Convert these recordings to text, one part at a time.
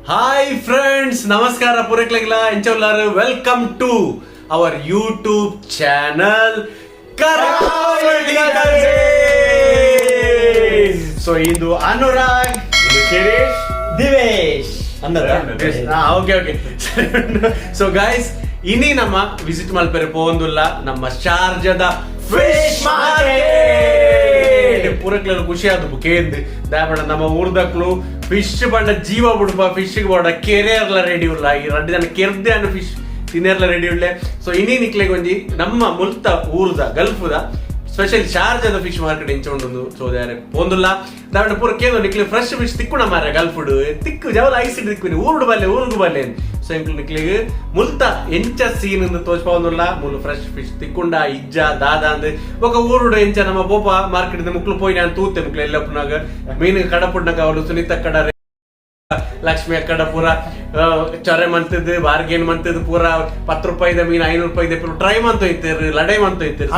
Hi friends, ನಮಸ್ಕಾರ ಪೂರೈಕ್ಲಾಗಿಲ್ಲ ಎಂಚೋಲ್ಲಾರು. Welcome to our YouTube channel ಕರಾವಳಿಕೌಸಿಂz. ಸೊ ಇದು ಅನುರಾಗ್, ಇದು Shirish, Divesh okay. So guys, ಇನಿ ನಮ್ಮ ವಿಸಿಟ್ ಮಲ್ಪೆರೆ ಪೋಂದುಲ್ಲ ನಮ್ಮ ಶಾರ್ಜಾದ ಫಿಶ್ ಮಾರ್ಕೆಟ್. ಪೂರಕ್ಲೆಲ್ಲ ಖುಷಿ ಆದ ಕೇಂದ್ರ ದಾಯಪಡ ನಮ್ಮ ಊರ್ದಕ್ಲು ಫಿಶ್ ಬಂಡ ಜೀವ ಬಿಡುಪ ಫಿಶ್ ಬೋಡ ಕೆರೆಯರ್ಲ ರೆಡಿ ಉಲ್ಲ ಈ ರಡ್ಡಿ ಜನ ಕೆರ್ದೆ ಅನ್ನ ಫಿಶ್ ತಿನ್ನೆರ್ಲ ರೆಡಿ ಉಳ್ಳೆ. ಸೊ ಇನ್ನಿ ನಿಕ್ಲೆಗೆ ಒಂಜಿ ನಮ್ಮ ಮುಲ್ತ ಊರ್ದ ಗಲ್ಫುದ ಸ್ಪೆಷಲ್ ಶಾರ್ಜಾದ ಫಿಶ್ ಮಾರ್ಕೆಟ್ ಎಂಚೊಂಡು ಸೋದಾರೆ ಪೋಂದುಲ್ಲ ದಾವಣ ಪೂರ ಕೇಂದ್ರ ನಿಕ್ಲೆ ಫ್ರೆಶ್ ಫಿಶ್ ತಿಕ್ಕುಣ ಮಾರ ಗಲ್ಫುಡ್ ತಿಕ್ಕು ಜವಲ ಐಸ್ ತಿಕ್ಕು ಊರುಡು ಬಲ್ಲೆ ಊರುಗು ಬಲ್ಲೆ. ಸೊ ಇಂಕ್ಲು ನಿಕ್ಲೆಗೆ ಮುಲ್ತ ಎಂಚ ಸೀನ್ ತೋಚ್ಪೋಂದುಲ್ಲ ಮುಲ್ ಫ್ರೆಶ್ ಫಿಶ್ ತಿಕ್ಕುಂಡ ಇಜ್ಜ ದಾದ ಅಂದ್ ఒక ಊರುಡು ಎಂಚ ನಮ್ಮ ಬೋಪ ಮಾರ್ಕೆಟ್ ಮುಕ್ಲು ಪೋಯಿ ನಾನು ತೂತೆ ಮುಕ್ಲು ಎಲ್ಲಪ್ಪನಾಗ ಮೀನು ಕಡಪುಡ್ನಾಗ ಅವಳು ಸುನೀತ ಕಡ ಲಕ್ಷ್ಮಿ ಅಕ್ಕಡ ಪೂರ ಚೊರೆ ಮಂತದ್ದು ಬಾರ್ಗೇನ್ ಮಂತದ್ದು ಪೂರ 10 ರೂಪಾಯಿದ ಮೀನು 500 ರೂಪಾಯಿದ ಪೂರ ಟ್ರೈ ಮಂತ ಇರ್ತೀರಿ ಲಡೈ ಮಂತ ಇರ್ತೀರಿ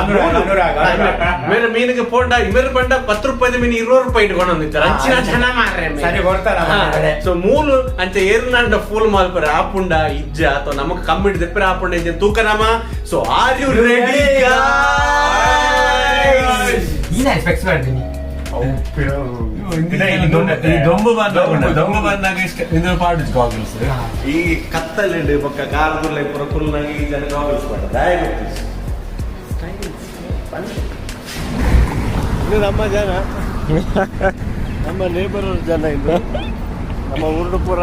ಮೇರೆ ಮೀನಿಗೆ ಪೋಂಡ ಇಮೇಲೆ ಬಂಡ 10 ರೂಪಾಯಿದ ಮೀನು 20 ರೂಪಾಯಿ ಇಟ್ಕೊಂಡು ಅಂಚಿನ ಜನ ಮಾರ್ರೆ. ಸೊ ಮೂಲು ಅಂಚೆ ಏರ್ನಾಂಡ ಫುಲ್ ಮಾಲ್ಪರೆ ಆಪುಂಡ ಇಜ್ಜ ಅಥವಾ ನಮಗ್ ಕಮ್ಮಿ ಹಿಡಿದಪ್ಪರೆ ಆಪುಂಡ ಇದ್ದೆ ತೂಕ ನಮ. ಸೊ ಆರ್ ಯು ರೆಡಿ ಈ ಕತ್ತಲೆ ಪಕ್ಕ ಕಾರದುಲ್ಲ ಪುರ ಫುಲ್ನಾಗ ಈ ಜನ ಗಾಗಲ್ಸ್ ಮಾಡ ಇದು ನಮ್ಮ ಜನ, ನಮ್ಮ ನೇಬರ್ ಜನ, ಇದು ನಮ್ಮ ಊರು ಪುರ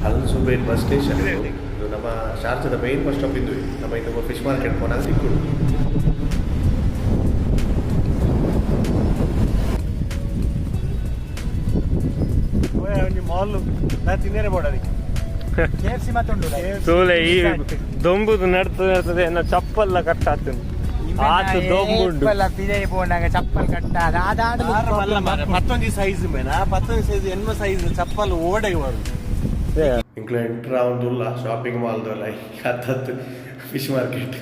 ಅಲ್ ಸುಬೇರ್ ಬಸ್ ಸ್ಟೇಷನ್. ಇದು ನಮ್ಮ ಶಾರ್ಜಾದ ಮೇನ್ ಬಸ್ ಸ್ಟಾಪ್ ಇದ್ವಿ. ನಮ್ಮ ಇದು ಫಿಶ್ ಮಾರ್ಕೆಟ್ ಹೋದಾಗ ಸಿಕ್ಕು. ಮಾಲ್ ನಾ ತಿನ್ನೇರೆ ಬೋಡದಿ KFC ಮತ್ತೊಂದು ಸೋಲೆ ಈ ದೊಂಬುದು ನಡ್ತದೆ ಅನ್ನೋ ಚಪ್ಪಲ್ಲ ಕಟ್ಟ ಆಗ್ತದೆ. ಆತು ದೊಂಬುಂಡು ಪಿದೈ ಪೋಂಡಾಗ ಚಪ್ಪಲ್ ಕಟ್ಟ ಮತ್ತೊಂದು ಸೈಜ್ ಮೇನ ಮತ್ತೊಂದು ಸೈಜ್ ಎನ್ಮ ಸೈಜ್ ಚಪ್ಪಲ್ ಓಡೆಗೆ ಬರುದು. ಇಂಕ್ಲು ಎಂಟ್ರ್ ಆಗುದಿಲ್ಲ ಶಾಪಿಂಗ್ ಮಾಲ್ದಲ್ಲ ಹತ್ತತ್ತು ಫಿಶ್ ಮಾರ್ಕೆಟ್.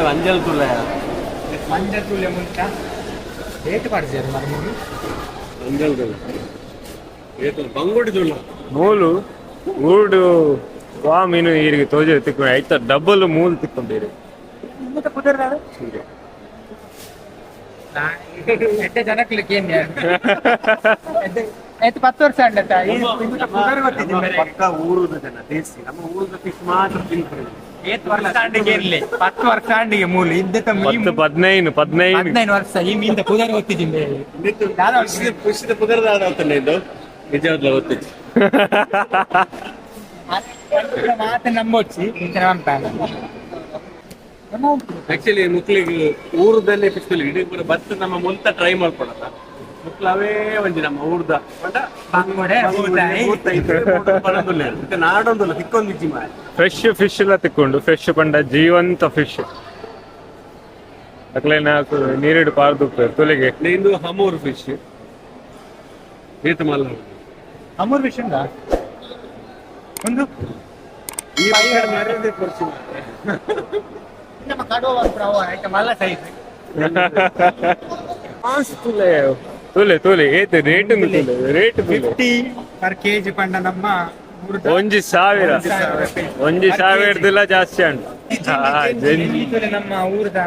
ಮಂಜಲ್ ತುಳ್ಳ ಮಂಜಲ್ ತುಳ್ಳ ಮುಂಚ ಏಟು ಪಾಡಿಸಿದ್ರು ಮರಮೂರು ಮಂಜಲ್ ತುಳ್ಳ ಏತು ಬಂಗುಡಿ ತುಳ್ಳ ಮೂಲು ಊಡು ವಾ ಮೀನು ಈರಿಗೆ ತೋಜೆ ತಿಕ್ಕೊಂಡು ಆಯ್ತಾ ಡಬಲ್ ಮೂಲು ತಿಕ್ಕೊಂಡಿರಿ ಮತ್ತೆ ಕುದುರೆ ಎಟ್ಟೆ ಜನಕ್ಕೆ ಏನು ಆಯ್ತು 10 ವರ್ಷ ಅಂಡತ್ತ ಪಕ್ಕ ಊರದ ಜನ ದೇಸಿ ನಮ್ಮ ಊರದ ಫಿಶ್ ಮಾತ್ರ ತಿಂತಾರೆ. 10 ವರ್ಷ ಅಂಡಿಗೆ ಮೂಲ ಇದ್ದ 15 ವರ್ಷ ಈ ಮೀನಿಂದ ಕುದುರೆ ಗೊತ್ತಿದ್ದೆ ಖುಷಿದ ಕುದುರೆ ಇದು ನಿಜವಾಗ್ಲ ಗೊತ್ತಿತ್ತು ಮಾತು ನಂಬೊಚ್ಚಿ ಆಕ್ಚುಲಿ ಮುಕ್ಲಿಗೆ ಊರದಲ್ಲೇ ಫಿಶ್ ಇಡೀ ಬತ್ತ ನಮ್ಮ ಮುಲ್ತ ಟ್ರೈ ಮಾಡ್ಕೊಳತ್ತ ಮುಕ್ಲವೇ ಒಂಜಿ ನಮ್ಮ ಊರ್ದ ನಾಡೊಂದಲ್ಲ ತಿಕ್ಕೊಂದು ಇಜ್ಜಿ ಮಾಯ ಫ್ರೆಶ್ ಫಿಶ್ ಎಲ್ಲ ತಿಕ್ಕೊಂಡು ಫ್ರೆಶ್ ಪಂಡ ಜೀವಂತ ಫಿಶ್ ಅಕ್ಲೆ ನಾಲ್ಕು ನೀರಿಡು ಪಾರ್ದು ತೊಲೆಗೆ ಇದು ಹಮೂರ್ ಫಿಶ್ ಏತ ಮಲ್ಲ ಹಮೂರ್ ಫಿಶ್ ಉಂಟಾ ಒಂದು ಈ ಮರ್ಯಾದೆ ಕೊರ್ಸಿ ನಮ್ಮ ಕಡುವ ಮಲ್ಲ ಸೈಜ್ ತುಲೆ ಏತು ರೇಟ್ 50 per kg ಪಂಡ ನಮ್ಮ 1,000 ಜಾಸ್ತಿ ಉಂಟು. ನಮ್ಮ ಊರದ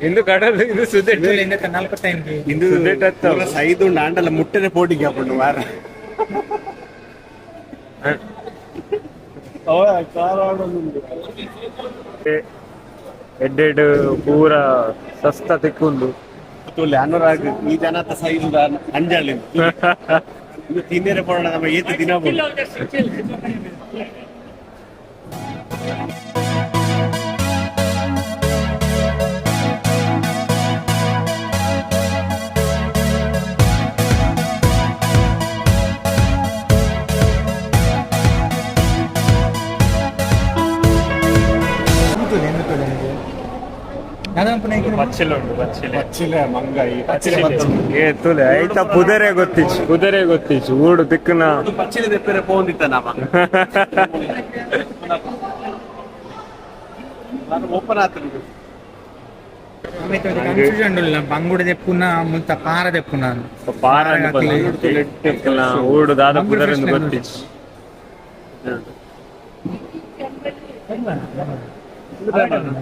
ಇಂದು ಕಡಲ್ ಇದು ಸುದ್ದಿ 45 ಆಂಡಲ ಮುಟ್ಟನೆ ಪೋಟಿಗೆ ಹಾಕೊಂಡು ವಾರ ಎಡ್ಡೆಡ್ ಪೂರ ಸಸ್ತ ತಿಕ್ಕೊಂಡು ಅನುರಾಗ್ ಈ ಜನ ಸೈಜ್ ಅಂಜಾಳಿ ತಿನ್ನೇರೆ ಪಡೋಣ ನಮ್ಮ ಏತು ದಿನ ಕುದುರೆ ಗೊತ್ತಿಚ್ಚು ಊಡು ತಿಕ್ಕನ ಪಚ್ಚಿಲೆ ತೆಪ್ಪರೆ ಪೋಂದಿತ್ತ ನಾಮ ಓಪನ್ ಆಗ್ತದೆ ಬಂಗುಡ ತೆಪ್ಪುನ ಮುಂತ ಪಾರ ತೆಪ್ಪುನ ಊಡು ದಾದ ಕುದುರೆ ಗೊತ್ತಿಚ್ಚು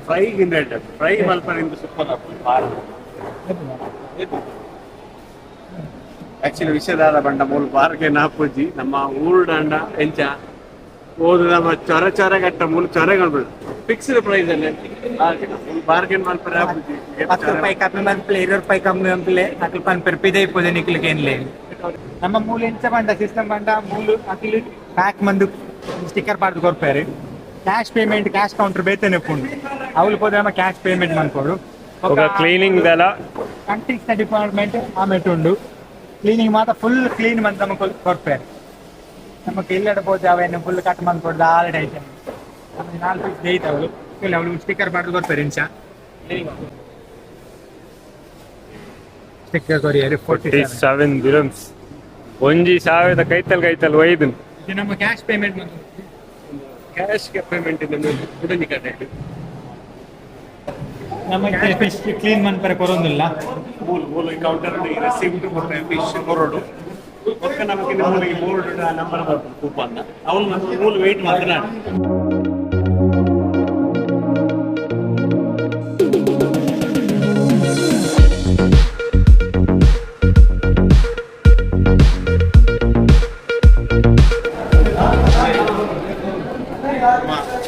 ಫ್ರೈ ಮಲ್ಪರಿಂದ ಸೂಪರ್ ಆಕ್ಚುಲಿ ವಿಷಯದಾದ ಬಂಡ ಮೂಲ ಬಾರ್ಗೆ ನಾಪೂಜಿ ನಮ್ಮ ಊರ್ಡಂಡ ಎಂಚ ಓದು ನಮ್ಮ ಚೊರ ಚೊರ ಗಟ್ಟ ಮೂಲ ಚೊರೆಗಳು ಫಿಕ್ಸ್ಡ್ ಪ್ರೈಸ್ ಅಲ್ಲಿ ಬಾರ್ಗೇನ್ ಮಲ್ಪರೆ ಆಪೂಜಿ 10 ರೂಪಾಯಿ ಕಮ್ಮಿ ಮಲ್ಪಲೆ 20 ರೂಪಾಯಿ ಕಮ್ಮಿ ಮಲ್ಪಲೆ ಅಕಲ್ ಪನ್ ಪೆರ್ಪಿದೆ ಇಪ್ಪದೆ ನಿಕ್ಲಿಕ್ಕೆ ಏನ್ಲೇ ನಮ್ಮ ಮೂಲ ಎಂಚ ಬಂಡ ಸಿಸ್ಟಮ್ ಬಂಡ ಮೂಲ ಅಕಲ್ ಪ್ಯಾಕ್ ಮಂದು ಸ್ಟಿಕ್ಕರ್ ಪಾಡ್ದು ಕೊರ್ಪೇರಿ ಕ್ಯಾಶ್ ಪೇಮೆಂಟ್ ಕ್ಯಾಶ್ ಕೌಂಟರ್ ಬೇತೇನೆ ಪುಂಡು ಅವಳು ಹೋದ್ರೆ ನಮ್ಮ ಕ್ಯಾಶ್ ಪೇಮೆಂಟ್ ಮಾಡ್ಕೊಡು ಕ್ಲೀನಿಂಗ್ ದೆಲ್ಲ ಕಂಟ್ರೀಸ್ ಡಿಪಾರ್ಟ್ಮೆಂಟ್ ಆಮೇಲೆ ಉಂಡು ಕ್ಲೀನಿಂಗ್ ಮಾತ್ರ ಫುಲ್ ಕ್ಲೀನ್ ಮಂತ್ ನಮಗೆ ಕೊಡ್ಪೇರು ನಮಗೆ ಇಲ್ಲಡೆ ಹೋದ್ರೆ ಅವೇನು ಫುಲ್ ಕಟ್ ಮಂತ್ ಕೊಡ್ದು ಆಲ್ರೆಡಿ ಐತೆ ನಮಗೆ 4 ಪೀಸ್ ದೈತೆ ಅವಳು ಇಲ್ಲ ಅವಳು ಸ್ಟಿಕ್ಕರ್ ಪಾಡ್ದು ಕೊಡ್ಪೇರು ಇಂಚ ಸ್ಟಿಕ್ಕರ್ ಕೊರಿಯರ್ 47 dirhams 1,000 ಕೈತಲ್ ಒಯ್ದು ಇದು ನಮ್ಮ cash payment month cash payment ಕುಡನಿ ಕಡೆ ನಮಗೆ ಫಿಶ್ ಕ್ಲೀನ್ ಮನ್ಪರೆ ಕೊರೊಂದಿಲ್ಲ ಮೂಲ ಕೌಂಟರ್ ರಿಸೀವ್ಟ್ ಕೊಡ್ತಾರೆ ಫಿಶ್ ಕೊರೋಡು ಒಕ್ಕ ನಮಗೆ ನಿಮಗೆ ಬೋರ್ಡ್ ನಂಬರ್ ಬರ್ತದೆ ಕೂಪನ್ ಅವನು ಮೂಲ ವೆಯ್ಟ್ ಮಾತನಾಡಿ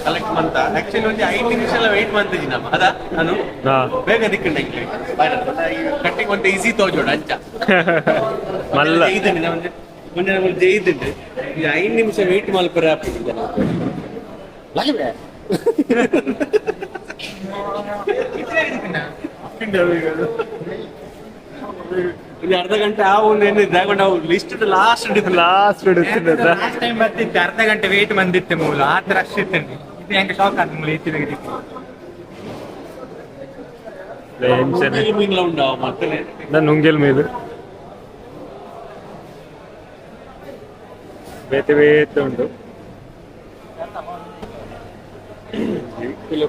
ಕಲೆಕ್ಟ್ ಮಂತ ಆಕ್ಚುಲಿ ಒಂದು 5 ನಿಮಿಷ ಎಲ್ಲ ವೆಯ್ಟ್ ಮಾಡ್ತಿದ್ದಿ ನಮ್ಮ ಅದ ನಾನು ಬೇಗ ದಿಕ್ಕಂಡೆ ಕಟ್ಟಿಂಗ್ ಒಂದು ಈಸಿ ತೋಜೋಡ ಅಂಚ ಮಲ್ಲ ಇದ್ದೀನಿ ಮುಂಜಾನೆ ಒಂದು ಜೈದಿದ್ದೆ ಈಗ 5 ನಿಮಿಷ ವೆಯ್ಟ್ ಮಲ್ಪರೆ ಆಗ್ತಿದ್ದೆ ಲಗವೆ ಇದು ಅರ್ಧ ಗಂಟೆ ಆ ಒಂದು ಏನಿದೆ ನಾವು ಲಿಸ್ಟ್ ಲಾಸ್ಟ್ ಟೈಮ್ ಬರ್ತಿದ್ದೆ ಅರ್ಧ ಗಂಟೆ ವೇಟ್ ಬಂದಿತ್ತೆ ಮೂಲ ಆ ತರ ಅಷ್ಟಿತ್ತು ಇದು ಹೆಂಗೆ ಶಾಕ್ ಆದ ಮೂಲ ಎತ್ತಿದಾಗ ಮೀನ್ಲ ಉಂಡಾವ ಮತ್ತೆ ನುಂಗೆಲ್ ಮೀನು ಬೇತೆ ಉಂಟು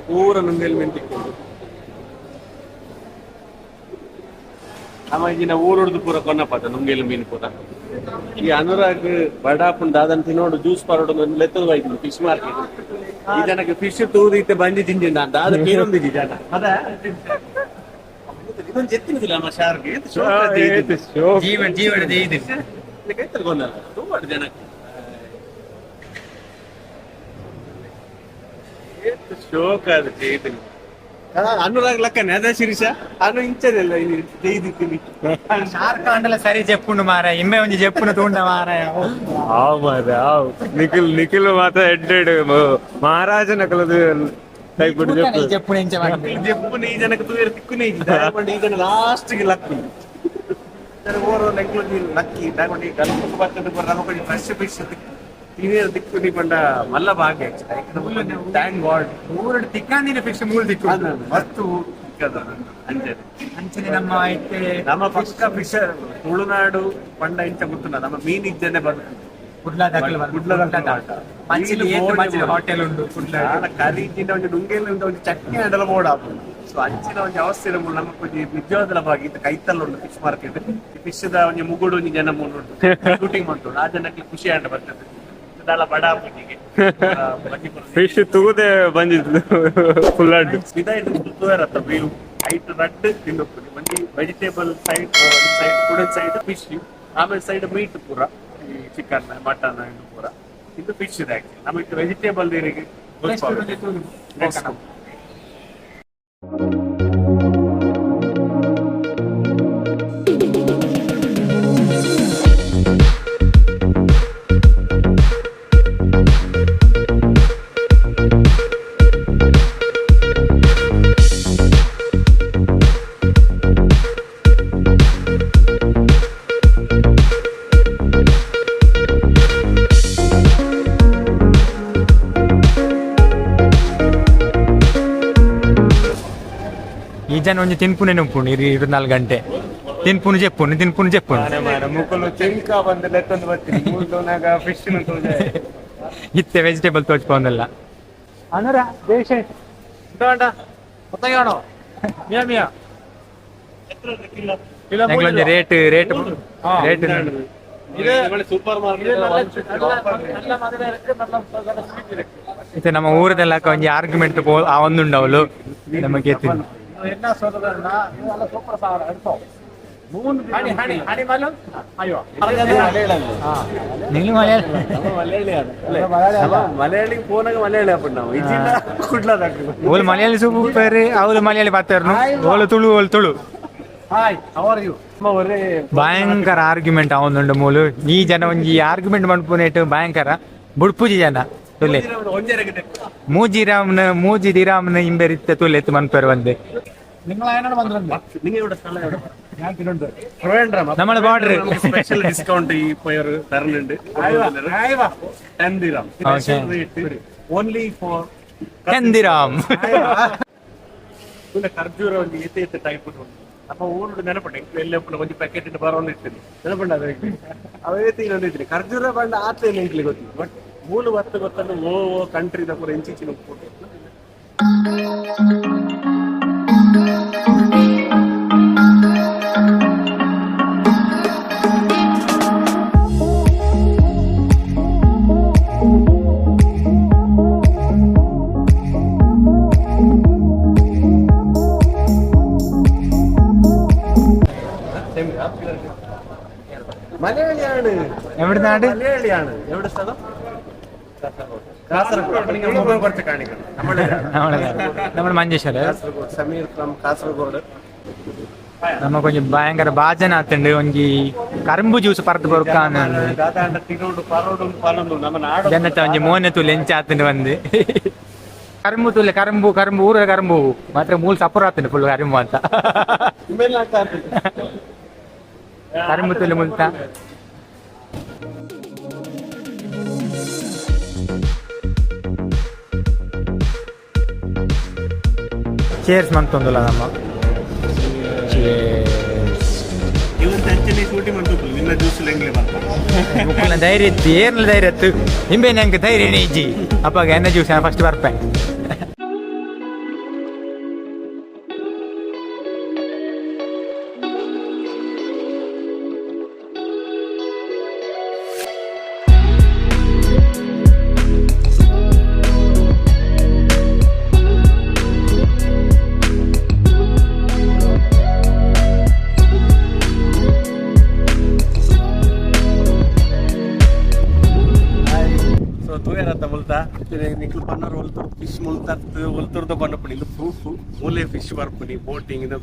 ಪೂರ ನುಂಗೆಲ್ ಮೀನು ತಿಕ್ಕೊಂಡು ಆಮೇಲೆ ಊರೊಡ್ದು ಪೂರ ಕೊನ್ನಪಾತ ನುಂಗೆಲ್ ಮೀನು ಪೂರ ಈ ಅನುರಾಗ್ ಬಡಾಪುನ್ ದಾದನ್ ತಿನ್ನೋಡು ಜ್ಯೂಸ್ ಪಾರೋಡು ಲೆತ್ತದ ಬೈತೀನಿ ಫಿಶ್ ಮಾರ್ಕೆಟ್ ಈ ಜನಕ್ಕೆ ಫಿಶ್ ತೂದಿತ್ತೆ ಬಂದಿ ತಿಂದಿನ ಅಂತ ಅದು ಕೇಳೊಂದಿದ್ದಿ ಜನ ಅದ ಇದೊಂದು ಜೆತ್ತಿನಿಲ್ಲ ನಮ್ಮ ಶಾರ್ಗೆ ಜೀವನ ಕೈತಲ್ ಗೊಂದಲ್ಲ ತುಂಬ ಜನಕ್ಕೆ ಶೋಕ ಅದು ಜೈತೀನಿ ಅನುರಾಗ್ ಲಕ್ಕನೆ ಅದ ಶಿರೀಷ ಅನು ಇಂಚದೆಲ್ಲ ಜೈದಿತ್ತೀನಿ ಶಾರ್ಕ್ ಅಂಡಲ ಸರಿ ಜಪ್ಪುಂಡು ಮಾರ ಇಮ್ಮೆ ಒಂಜಿ ಜಪ್ಪುನ ತೂಂಡ ಮಾರ ನಿಖಿಲ್ ಮಾತ ಎಡ್ಡೆಡ್ ಮಹಾರಾಜನ ಕಲದು ಜಪ್ಪುನ ಇಂಚ ಜಪ್ಪುನ ಈ ಜನಕ್ಕೆ ತೂಯರ್ ತಿಕ್ಕುನೇ ಈ ಜನ ಲಾಸ್ಟ್ಗೆ ಲಕ್ಕಿ ಓರೋ ಲಕ್ಕಿ ತಗೊಂಡು ಗಲ್ಪಕ್ಕೆ ಬರ್ತದೆ ನಮಗೆ ಫ್ರೆಶ್ ಫಿಶ್ ತಿನ್ನೇರು ದಿಕ್ಕು ನೀ ಪಂಡ ಮಲ್ಲ ಭಾಗ್ಯ ಥ್ಯಾಂಕ್ ಗಾಡ್ ಮೂರಡು ತಿಕ್ಕಂದಿನ ಫಿಶ್ ಮೂರು ದಿಕ್ಕು ಮಸ್ತು ಅಂಚನೆ ನಮ್ಮ ಐತೆ ನಮ್ಮ ಪಕ್ಕ ಫಿಶರ್ ತುಳುನಾಡು ಪಂಡ ಇಂಚ ಗೊತ್ತಿಲ್ಲ ನಮ್ಮ ಮೀನ್ ಇಜ್ಜನೆ ಬದುಕು మంచి ಹೋಟೆಲ್ ಉಂಟು ಕರಿ ಒಂದು ನುಂಗೆಲ್ಲ ಒಂದು ಚಟ್ನಿ ಆಡಲ್ಲ ಬೋಡ ಸೊ ಅಂಚಿನ ಒಂದು ಅವಸ್ಥೆ ನಮಗೆ ಕೊಂಚ ನಿಜವಾದ ಭಾಗ ಇದು ಕೈತಲ್ಲ ಉಂಟು ಫಿಶ್ ಮಾರ್ಕೆಟ್ ಫಿಶ್ ದ ಒಂದು ಮುಗುಡು ಒಂದು ಜನ ಉಂಟು ಶೂಟಿಂಗ್ ಮಾಡ್ತು ಆ ಜನಕ್ಕೆ ಖುಷಿ ಆಂಡ ಬರ್ತದೆ ಇದೆಲ್ಲ ಬಡ ಪುಟ್ಟಿಗೆ ಫಿಶ್ ತೂದೆ ಬಂದಿದ್ದು ಫುಲ್ ಅಡ್ಡು ಇದಾಯ್ತು ತೂರತ್ತ ವ್ಯೂ ಹೈಟ್ ರಡ್ ತಿನ್ನೋದು ಒಂದು vegetable side couldn't side fish ಆಮೇಲೆ ಸೈಡ್ ಮೀಟ್ ಪೂರ ಈ ಚಿಕನ್ ಮಟನ್ ಇದು ಪೂರ ಇದು ಫಿಶ್ ಇದೆ ಆಕ್ಚುಲಿ ನಮಗೆ ವೆಜಿಟೇಬಲ್ ದೇರಿಗೆ ಈ ಜನ ಒಂಜಿ ತಿನ್ಪುನೆ ನುಂಪುಂಡು 24 ಗಂಟೆ ತಿನ್ಪುನು ಜೆಪ್ಪುಂಡು ಮುಕ್ಕಲು ಚೆಂಕ ಬಂದು ಲೆತ್ತೊಂದು ಬರ್ತೀನಿ ಮೂಲ್ದೋನಾಗ ಫಿಶ್ ಇತ್ತೆ ವೆಜಿಟೇಬಲ್ ತೋಚ್ಕೊಂಡಲ್ಲ ಅನರ ದೇಶ ಒಂಜಿ ರೇಟ್ ಸೂಪರ್ ಮತ್ತೆ ನಮ್ಮ ಊರದೆಲ್ಲ ಒಂಜಿ ಆರ್ಗ್ಯುಮೆಂಟ್ ಆ ಒಂದುಂಡವಲು ನಮಗೆ ಮಲಯಾಳಿ ಫೋನಾಗ ಮಲಯಾಳಿ ಹಾಕೊಂಡು ನಾವು ಓಲ್ ಮಲಯಾಳಿ ಸೂಪರ್ ಅವ್ರು ಮಲಯಾಳಿ ಬರ್ತಾರ ಓಲು ತುಳು ಭಯಂಕರ ಆರ್ಗ್ಯುಮೆಂಟ್ ಅವನುಂಡು ಮೂಲು ಈ ಜನ ಒಂಜಿ ಆರ್ಗ್ಯುಮೆಂಟ್ ಮಾಡ್ಪುನೇಟ್ ಭಯಂಕರ ಬುಡ್ಪುಜಿ ಜನ ತುಲೆ ಮೂಜಿ ದಿರಾಮ್ನ ಇಂಬೆರಿತ್ತ ತುಲೆ ಎತ್ತು ಮನ್ಪೇರು ಬಂದೆ നമ്മളെ ബോർഡർ സ്പെഷ്യൽ ഡിസ്കൗണ്ട് ഈ പേർ തരുന്നുണ്ട് 10 ദിറം ഓൺലി ഫോർ 10 ദിറം പിന്നെ ಖರ್ಜೂರ ಒಂದು ಏತೆ ಟೈಪ್ ಉಂಟು ನಮ್ಮ ಊರು ನೆನಪುಂಟು ಎಲ್ಲಪ್ಪ ಒಂದು ಪ್ಯಾಕೆಟ್ ಇಟ್ಟು ಬರೋದು ಇರ್ತೀನಿ ನೆನಪುಂಟು ಅದಕ್ಕೆ ಅವೇ ತೀರೊಂದು ಇದ್ರಿ ಖರ್ಜೂರ ಬಂಡ ಆತೇನೆ ಎಂಕ್ಲಿ ಗೊತ್ತಿಲ್ಲ ಬಟ್ ಮೂಲ ವತ್ತು ಗೊತ್ತನ್ನು ಓ ಕಂಟ್ರಿದ ಪೂರ ಇಂಚಿನ ಉಪ್ಪು മലയാളിയാണ് എവിടെ നാട് മലയാളിയാണ് എവിടെ സ്ഥലം കാസർഗോഡ് മുഖം കുറച്ച് കാണിക്കണം നമ്മുടെ മഞ്ചേശ്വര കാസർഗോഡ് സമീർ ഫ്രം കാസർഗോഡ് ನಮ್ಮ ಕೊಂಚ ಭಯಂಕರ ಭಾಜನ ಆತಂಡು ಒಂಜಿ ಕರಂಬು ಜ್ಯೂಸ್ ಪರ್ದು ಬರುಕಾನ ಜನತ ಒಂಜಿ ಮೋನೆ ತುಲೆ ಎಂಚ ಆತಂಡು ಬಂದು ಕರಂಬು ತುಲೆ ಕರಂಬು ಊರ ಕರಂಬು ಮಾತ್ರ ಮೂಲ ಸಪುರ ಆತಂಡು ಫುಲ್ ಕರಂಬು ಅಂತ ಕರಂಬು ತುಲೆ ಮುಲ್ತ ಚೇರ್ಸ್ ಮಂತೊಂದುಲ್ಲ ನಮ್ಮ ಧೈರ್ಯ ಇತ್ತು ಏರ್ಲ ಧೈರ್ಯ ಇತ್ತು ನಿಂಬೆ ನಂಗೆ ಧೈರ್ಯ ಇಜ್ಜಿ ಅಪ್ಪಾಗ ಎಣ್ಣೆ ಜ್ಯೂಸ್ ಫಸ್ಟ್ ಬರ್ಪೆ ಫಿಶ್ ಮುಲ್ತರ್ದು ಬಂದಪಡಿ ಇದು ಪ್ರೂಫ್ ಮೂಲೆ ಫಿಶ್ ಬರ್ಪುನಿ ಬೋಟಿಂಗ್ ಇದು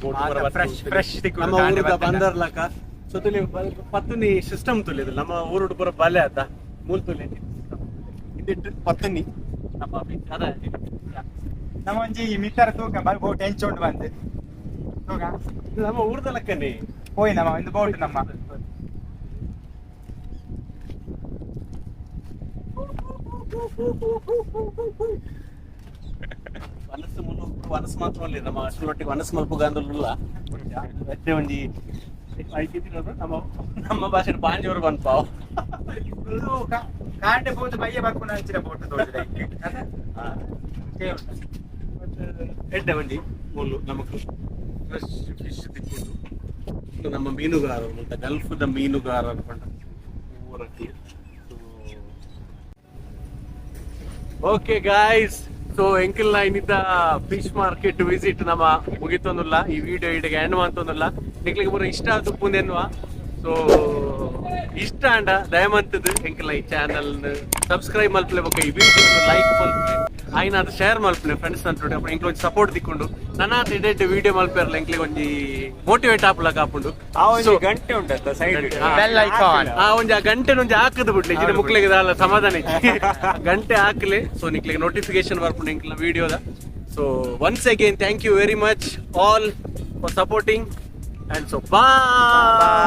ಫ್ರೆಶ್ ಬಂದರ್ಲಕ ಸೊ ತುಲಿ ಪತ್ತುನಿ ಸಿಸ್ಟಮ್ ತುಲಿ ನಮ್ಮ ಊರುಡು ಪೂರ ಬಲೆ ಆತ ಮೂಲ್ ತುಲಿ ಇದಿಟ್ಟು ಪತ್ತುನಿ ನಮ್ಮ ಒಂಜಿ ಮಿತ್ತರ ತೂಕ ಬೋಟ್ ಹೆಂಚೋಂಡು ಬಂದು ಇದು ನಮ್ಮ ಊರ್ದ ಲೆಕ್ಕನೆ ಹೋಯ್ ನಮ್ಮ ಒಂದು ಬೋಟ್ ನಮ್ಮ ವನಸ್ ಮಾತ್ರ ನಮ್ಮ ಅಷ್ಟರೊಟ್ಟಿಗೆ ವನಸ್ ಮಲ್ಪುಗಂದಲ್ಲ ಒಂಜಿ ನಮ್ಮ ಭಾಷೆ ಪಾಂಜೋರು ಬಂದ್ಪಾವ್ ಕಾಂಡೆ ಬೋದು ಬಯ್ಯ ಬರ್ಕೊಂಡು ಹಂಚಿನ ಬೋಟ್ ತೋರಿಸಿದೆ ಎಡ್ಡೆ ಮಂದಿ ಮೂಲು ನಮಕ್ ಫ್ರೆಶ್ ಫಿಶ್ ತಿಕ್ಕೊಂಡು ನಮ್ಮ ಮೀನುಗಾರರು ಅಂತ ಗಲ್ಫ್ದ ಮೀನುಗಾರ ಅನ್ಕೊಂಡ ಊರಕ್ಕೆ. ಓಕೆ ಗಾಯ್ಸ್, ಸೊ ಎಂಕಿಲ್ ಇನ್ನಿದ್ದ ಫಿಶ್ ಮಾರ್ಕೆಟ್ ವಿಸಿಟ್ ನಮ್ಮ ಮುಗಿತೊಂದಿಲ್ಲ. ಈ ವಿಡಿಯೋ ಇಡಿಗೆ ಎಂಡ್ ಮಾಡ್ತೊಂದಿಲ್ಲ. ನಿಕ್ಲಿಗೆ ಬರೋ ಇಷ್ಟ ಆದ ಪುಂದೆನ್ನುವ. ಸೊ ಇಷ್ಟ ಅಂಡ ದಯಮಂತದ್ದು ಎಂಕಿಲ್ಲ ಈ ಚಾನಲ್ ಸಬ್ಸ್ಕ್ರೈಬ್ ಮಲ್ಪಲೆ ಬೊಕ್ಕ ಈ ವಿಡಿಯೋ ಲೈಕ್ ಮಲ್ಪಲೆ ಆಯ್ನ ಅದು ಶೇರ್ ಮಲ್ಪಲೆ ಫ್ರೆಂಡ್ಸ್ ಅಂತ ಎಂಕ್ಲ ಒಂಜಿ ಸಪೋರ್ಟ್ ತಿಕ್ಕೊಂಡು ನನ್ನ ಎಡೆಡ್ ವಿಡಿಯೋ ಮಲ್ಪೆರ್ಲ ಎಂಕ್ಲಿಗೆ ಒಂಜಿ ಮೋಟಿವೇಟ್ ಆಪುಲ ಕಾಪುಂಡು. ಗಂಟೆ ಉಂಟತ್ತ ಸೈಡ್ ಒಂಜಿ ಆ ಗಂಟೆ ಒಂಜಿ ಹಾಕದ್ ಬಿಡ್ಲಿ ಇಜಿನ ಮುಕ್ಲಿಗೆ ಅಲ್ಲ ಸಮಾಧಾನ ಇಜ್ಜಿ ಗಂಟೆ ಹಾಕ್ಲಿ. ಸೊ ನಿಕ್ಲಿಗೆ ನೋಟಿಫಿಕೇಶನ್ ಬರ್ಪುಂಡು ಎಂಕ್ಲ ವಿಡಿಯೋದ. So once again thank you very much all for supporting and so bye.